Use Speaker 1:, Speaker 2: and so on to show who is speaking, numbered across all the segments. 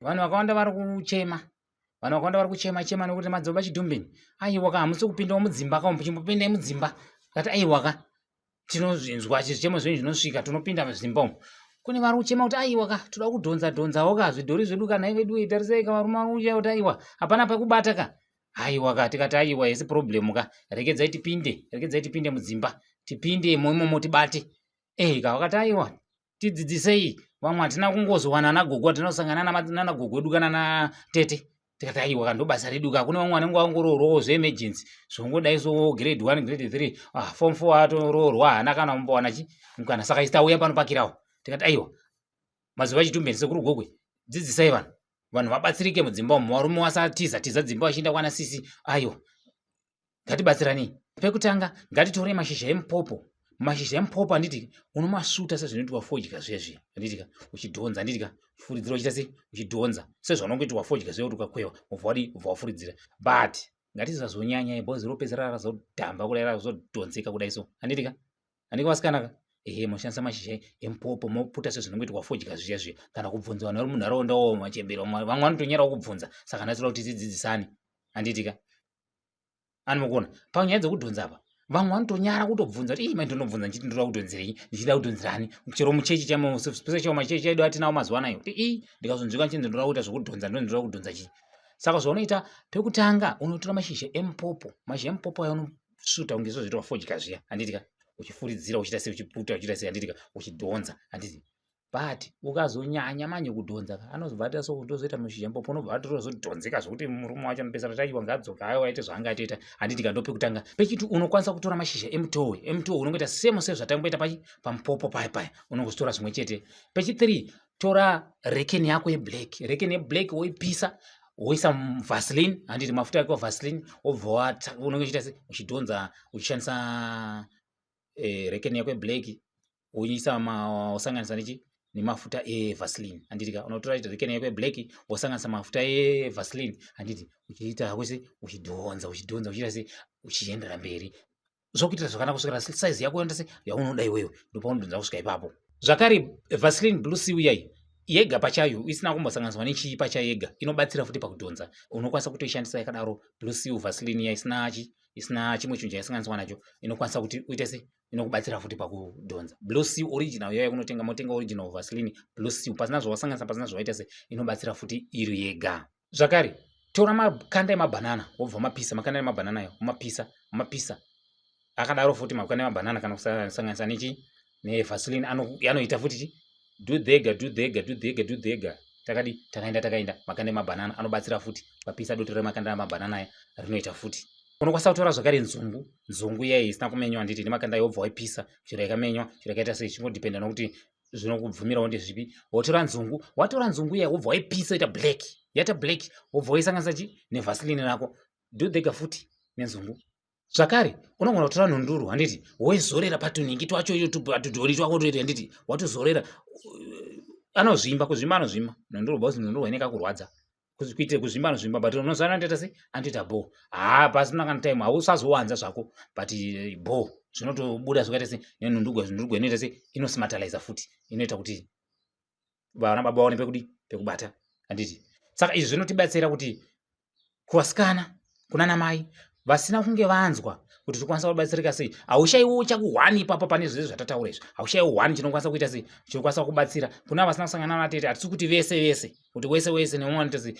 Speaker 1: Vanhu vakawanda vari kuchema. Vanhu vakawanda vari kuchema nokuti madzoba Chidhumbeni. Aiwa ka hamusi kupindawo mudzimba ka muchimbopindai mudzimba. Kati aiwa ka tinozvinzwa chichemo zvenyu zvinosvika tunopinda mudzimba umu. Kune vari kuchema kuti aiwa ka toda kudhonza ka zvidhori zvedu kana ivedu itarisai ka varume vari kuchema kuti aiwa hapana pekubata ka. Aiwa ka tikati aiwa isi problem ka. Regedzai tipinde mudzimba. Tipinde imomo tibate. Ka vakati aiwa tidzidzisei. Vamwe hatina kungozowana nagogoatinosangana nana gogo wedu kana na tete. Tikati aiwa ka ndo basa redu ka. Kune vamwe vanenge vaongororwawo zveemergency. Zvongodai so grade 1 grade 3 form 4 atoroorwa hana kana kumbowana chi mukana saka isitauya panopakirawo. Tikati aiwa mazuva Chidhumbeni sekuru gogwe dzidzisai vanhu vabatsirike mudzimba umu varume wasatiza dzimba vachienda kwana sisi. Aiwa ngatibatsirani. Pekutanga ngatitore mashizha emupopo. Mashizha emupopo anditi unomasuta sezvinoitwa fodya zvezvi anditi uchidhonza anditi furidzira uchita se uchidhonza sezvanongoitwa fodya zveyo ukakwewa uvwadi uvwafuridzira but ngatisazonyanya ibhozi ropedzera razodhamba kudai razodhonzeka kudai so anditi andikavasikana moshandisa mashizha emupopo moputa sezvinongoitwa fodya zviya kana kubvunza vanhu vari munharaunda wo machembero vamwe vanotonyarawo kubvunza saka ndatoda kuti tidzidzisane anditi anokuona panyaya dzokudhonza apa vamwe vanotonyara kutobvunza kuti ndinobvunza ndichiti ndoda kudhonzerei ndichida kudhonzerani chero muchechi chamo spese chamo machechi edu atinawo mazuva anayo kuti ndikazonzwika nchinzi ndoda kuita zvokudhonza ndoda kudhonza chi. Saka zvaunoita pekutanga unotora mashizha emupopo. Mashizha emupopo aya unosuta kunge zvozvoitwa fodya zviya anditi uchifuridzira uchita se uchiputa uchita se anditi uchidhonza anditi but ukazonyanya manye kudhonza anozobva so ndozoita mashizha emupopo unobva atozodhonzeka zvokuti murume wacho anopesana taiwa ngadzoka ayo aite zvaanga atoita anditi ndopekutanga. Pechitu unokwanisa kutora mashizha emutowe unongoita semo sezvatangoita pamupopo paya unongozitora zvimwe chete. Pechi3 tora rekeni yako yeblack. Rekeni yeblack woipisa woisa vaseline anditi mafuta yako vaseline wobva unongoita se uchidhonza uchishandisa rekeni yako yeblack woisa wosanganisa nemafuta evaseline anditi unotora rekeni yako yeblack wosanganisa mafuta evaseline anditi uchiita kwese uchidhonza uchita se uchiendera mberi zvokuitira zvakanaka kusvikira size yako yonda se yaunoda iwewe ndopaunodhonza kusvika ipapo. Zvakare vaseline blue sea uyai yega pachayo isina kumbosanganiswa nechii pachayo yega inobatsira futi pakudhonza. Unokwanisa kutoishandisa yakadaro blue sea vaseline ya isina chimwe chinhu chaisanganiswa nacho inokwanisa kuti uite se inokubatsira futi pakudhonza. Blue sea original yaya motenga original vaseline blue sea pasina zvawasanganisa pasina zvawaita se inobatsira futi iri yega. Zvakare tora makanda emabanana wobva mapisa makanda emabanana ayo mapisa akadaro futi makanda emabanana kana kusanganisa nevaseline anoita futi dhega takaenda makanda emabanana anobatsira futi papisa doto remakanda emabanana aya rinoita futi. Unokwanisa kutora zvakare nzungu yayi isina kumenywa nditi nemakanda ayo wobva waipisa chero yakamenywa chero yakaita sei chingodependa nokuti zvinokubvumirawo ndezvipi. Watora nzungu yayi wobva waipisa yaita black wobva waisanganisa nevaseline rako dhega futi nenzungu. Zvakare unogona kutora nhunduru handiti woizorera patunhingi twacho patudhori twako toita handiti watozorera anozvimba kuzvimba anozvimba nhunduru bhosi nhunduru inenge kurwadza kuitire kuzvimba anozvimba but unozana ndoita se andoita bo pasina kana time hausazowanza zvako but bo zvinotobuda zvakaita se nenhundurwa inoita se inosmataliza futi inoita kuti vana baba vaone pekubata handiti. Saka izvi zvinotibatsira kuti kuvasikana kunana mai vasina kunge vanzwa kuti tikwanisa kubatsirika sei haushaiwo chakuhwani ipapo pane zvese zvatataura izvi haushaiwo hwani chinokwanisa kuita sei chinokwanisa kubatsira kuna vasina kusangana natete hatisi kuti vese kuti wese nemumwe anoita sei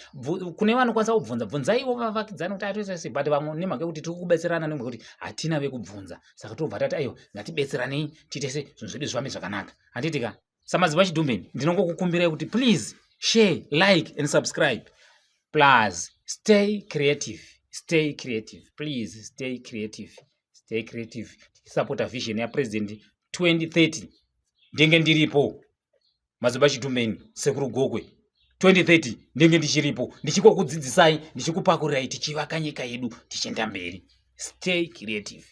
Speaker 1: kune vanokwanisa kubvunza bvunzaiwo vavakidzana kuti atoita sei but vamwe nemhaka yekuti tiri kubetserana nemhaka yekuti hatina vekubvunza saka tobva tati aiwa ngatibetseranei tiite se zvinhu zvedu zvifambe zvakanaka handiti ka. Samadziva Chidhumbeni ndinongokukumbirai kuti please share like and subscribe plus stay creative please stay creative support a vision ya president 2030 ndenge ndiripo Madziva Chidhumbeni sekuru gogwe 2030 ndenge ndichiripo ndichikukudzidzisai ndichikupakurirai tichivaka nyika yedu tichienda mberi. Stay creative.